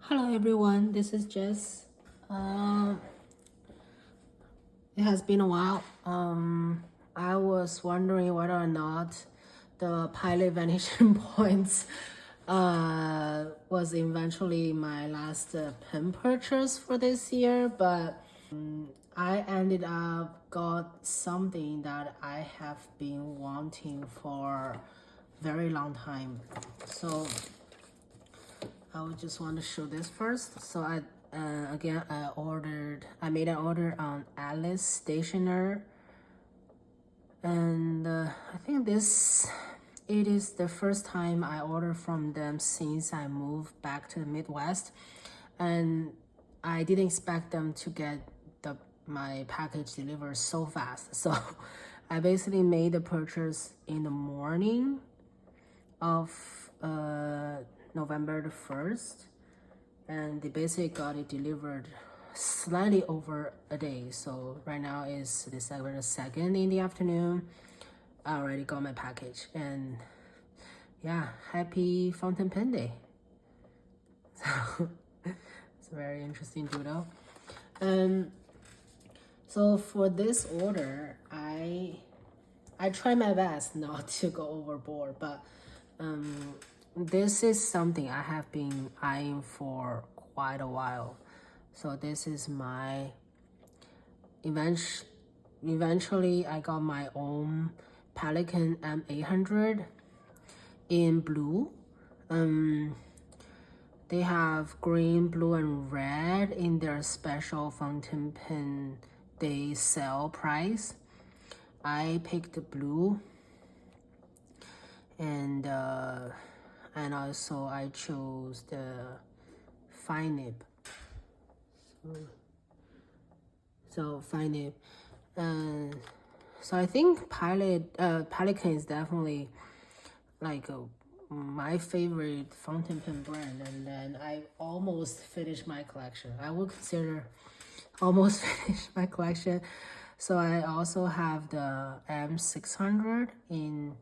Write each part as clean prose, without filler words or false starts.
Hello everyone, this is Jess. It has been a while. I was wondering whether or not the pilot vanishing points was eventually my last pen purchase for this year, but I ended up got something that I have been wanting for a very long time. So I would just want to show this first. So I made an order on Alice Stationer, and I think it is the first time I order from them since I moved back to the Midwest, and I didn't expect them to get my package delivered so fast. So I basically made the purchase in the morning of November the 1st, and they basically got it delivered slightly over a day. So right now is December the 2nd in the afternoon. I already got my package, and yeah, happy Fountain Pen Day. So it's a very interesting doodle. So for this order, I try my best not to go overboard, but this is something I have been eyeing for quite a while. So this is my eventually I got my own Pelikan M800 in blue. They have green, blue, and red in their special fountain pen day sale price. I picked the blue, and also I chose the fine nib. So fine nib, so I think Pelikan is definitely like my favorite fountain pen brand, and then I almost finished my collection. I would consider almost finished my collection. So I also have the M600 in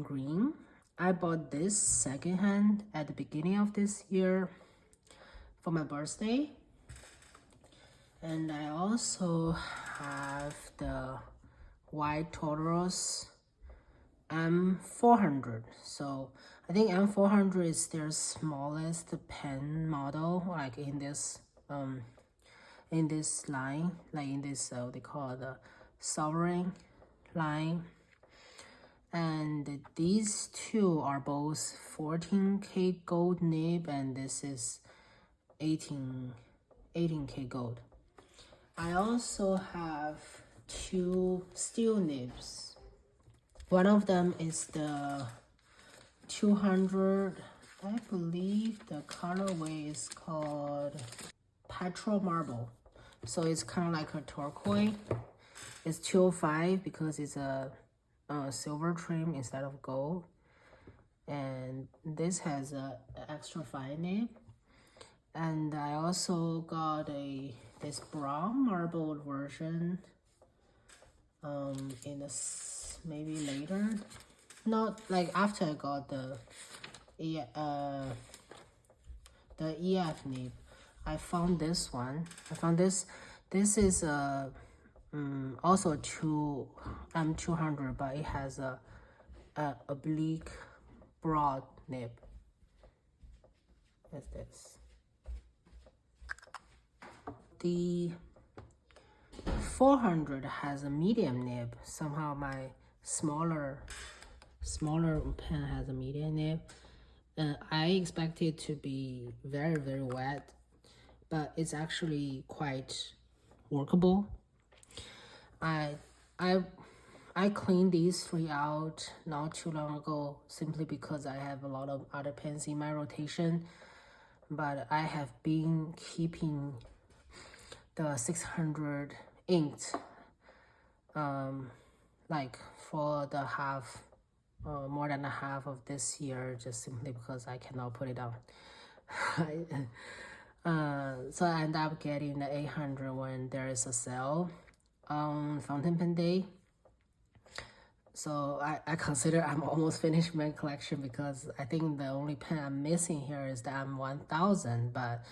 green. I bought this secondhand at the beginning of this year for my birthday. And I also have the white Totoros M400. So I think M400 is their smallest pen model, like in this line, like in this they call it the sovereign line. And these two are both 14K gold nib, and this is 18K gold. I also have two steel nibs. One of them is the 200, I believe the colorway is called Petrol Marble. So it's kind of like a turquoise. It's 205 because it's a silver trim instead of gold. And this has a extra fine nib. And I also got this brown marbled version in this maybe later, not like after I got the EF nib. I found this one. This is also a M200, but it has a oblique broad nib. Is this the 400 has a medium nib? Somehow my smaller pen has a medium nib. I expect it to be very, very wet, but it's actually quite workable. I cleaned these three out not too long ago simply because I have a lot of other pens in my rotation, but I have been keeping the 600 inked like for the more than a half of this year, just simply because I cannot put it down. So I end up getting the 800 when there is a sale on Fountain Pen Day. So I consider I'm almost finished my collection, because I think the only pen I'm missing here is the M1000, but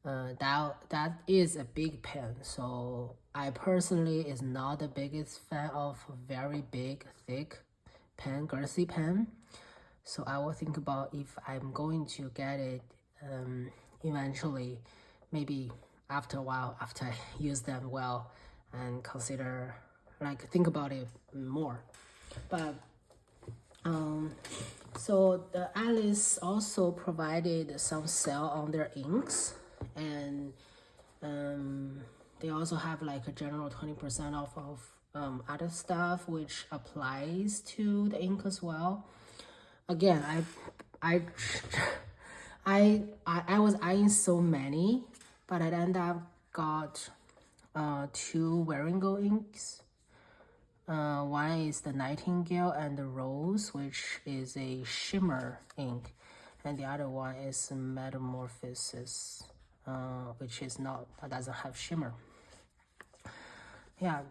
that is a big pen. So I personally is not the biggest fan of very big, thick pen, girthy pen. So I will think about if I'm going to get it eventually, maybe after a while, after I use them well, and consider, like, think about it more. But so the Alice also provided some sale on their inks, and they also have like a general 20% off of other stuff, which applies to the ink as well. Again, I I was eyeing so many, but I ended up got two Wearingeul inks. One is the Nightingale and the Rose, which is a shimmer ink, and the other one is Metamorphosis, which is not, that doesn't have shimmer. Yeah.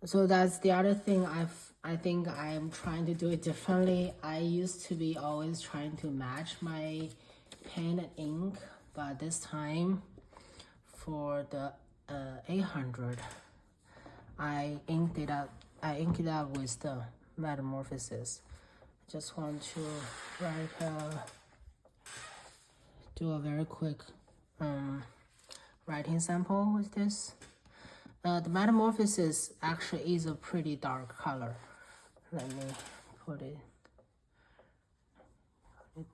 So that's the other thing I think I'm trying to do it differently. I used to be always trying to match my pen and ink, but this time for the 800, I inked it up with the Metamorphosis. I just want to do a very quick writing sample with this. The Metamorphosis actually is a pretty dark color. Let me put it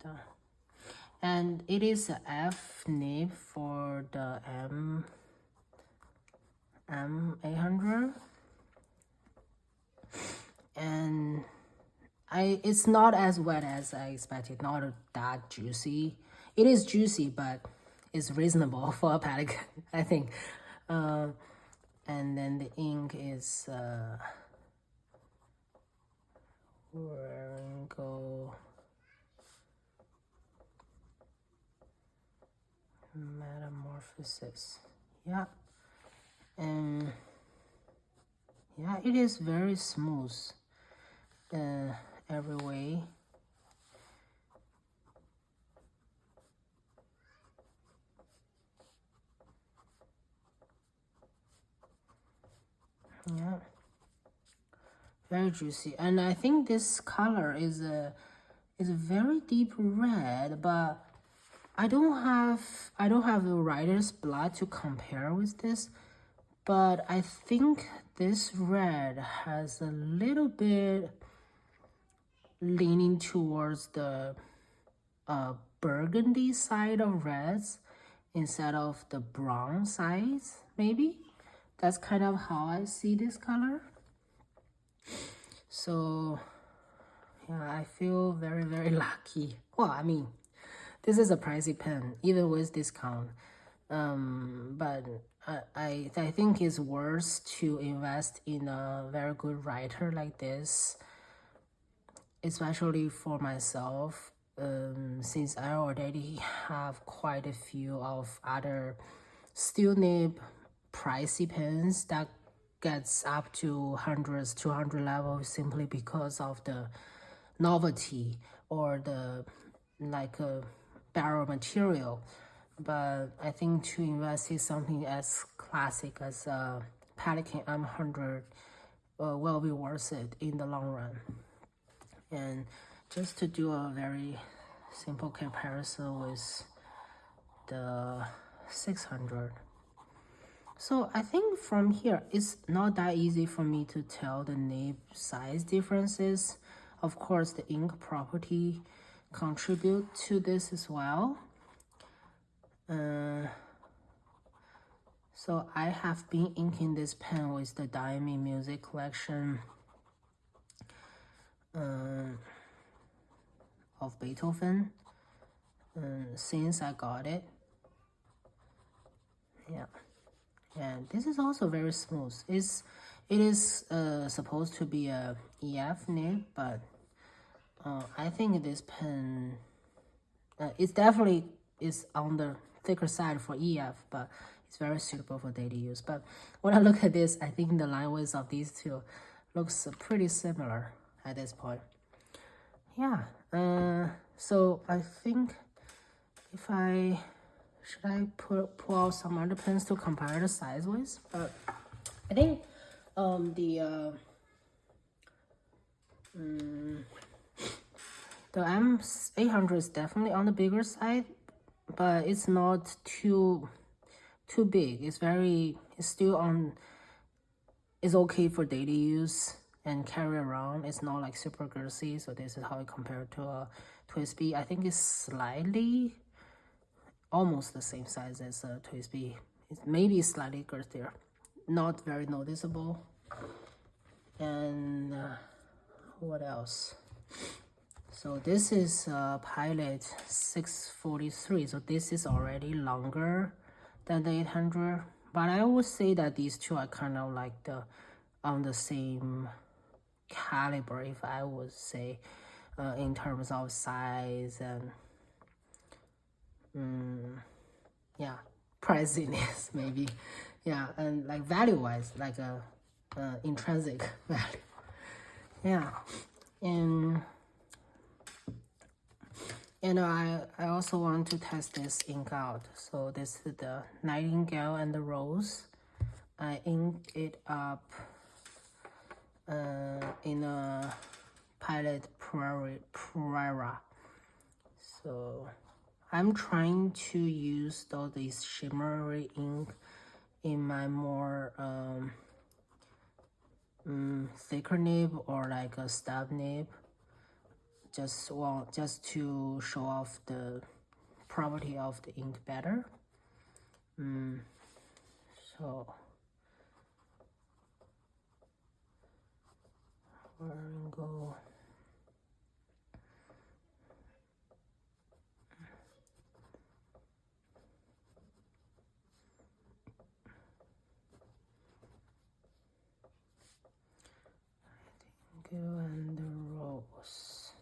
down. And it is a F nib for the M800. And it's not as wet as I expected, not that juicy. It is juicy, but it's reasonable for a Pelikan, I think. And then the ink is Wearingeul Metamorphosis. Yeah. And yeah, it is very smooth every way. Yeah, very juicy. And I think this color is a very deep red, but I don't have the writer's blood to compare with this, but I think this red has a little bit leaning towards the burgundy side of reds instead of the brown sides, maybe. That's kind of how I see this color. So yeah, I feel very, very lucky. Well, I mean, this is a pricey pen, even with discount. But I think it's worth to invest in a very good writer like this, especially for myself, since I already have quite a few of other steel nib pricey pens that gets up to hundreds, 200 level, simply because of the novelty or the like a barrel material. But I think to invest in something as classic as a Pelikan M800 will be worth it in the long run. And just to do a very simple comparison with the 600. So I think from here, it's not that easy for me to tell the nib size differences. Of course, the ink property contribute to this as well. So I have been inking this pen with the Diamond Music Collection of Beethoven since I got it. Yeah. And this is also very smooth. It is supposed to be a EF nib, but I think this pen, it definitely is on the thicker side for EF, but it's very suitable for daily use. But when I look at this, I think the line width of these two looks pretty similar at this point. Yeah, so I think if should I pull out some other pens to compare the size with? But I think the M800 is definitely on the bigger side, but it's not too big. It's still on. It's okay for daily use and carry around. It's not like super girthy. So this is how it compared to a Twisby. I think it's slightly, almost the same size as a Twisby. It's maybe slightly girthier, not very noticeable. And what else? So this is Pilot 643. So this is already longer than the 800. But I would say that these two are kind of like on the same caliber, if I would say, in terms of size and yeah, priciness maybe, yeah, and like value-wise, like a intrinsic value, yeah, and I also want to test this ink out. So this is the Nightingale and the Rose. I inked it up in a Pilot Prera. So I'm trying to use all these shimmery ink in my more thicker nib or like a stab nib. Just to show off the property of the ink better. So Wearingeul. Nightingale and the Rose.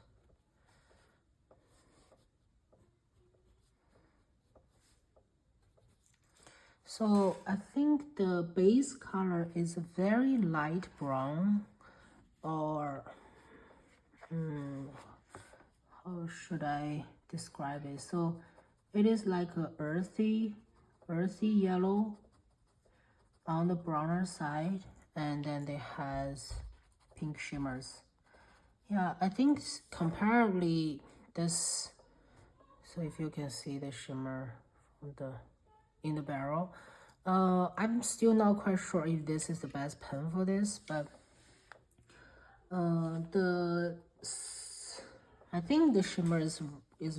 So I think the base color is a very light brown, or how should I describe it? So it is like a earthy yellow on the browner side, and then it has pink shimmers. Yeah, I think comparably this. So if you can see the shimmer from in the barrel. I'm still not quite sure if this is the best pen for this, but I think the shimmer is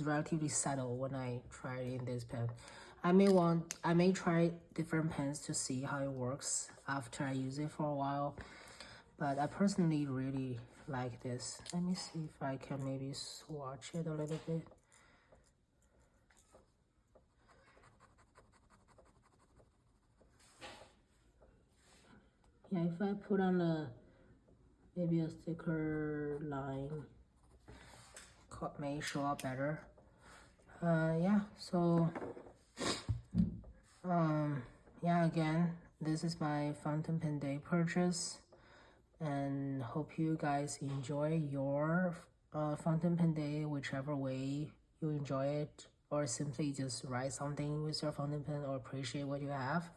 relatively subtle when I try it in this pen. I may try different pens to see how it works after I use it for a while, but I personally really like this. Let me see if I can maybe swatch it a little bit. Yeah, if I put on maybe a thicker line, may show up better. Yeah, so yeah, again, this is my fountain pen day purchase, and hope you guys enjoy your fountain pen day, whichever way you enjoy it, or simply just write something with your fountain pen or appreciate what you have.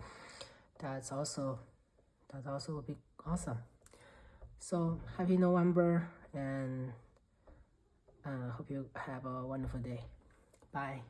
That's also would be awesome. So happy November, and hope you have a wonderful day. Bye.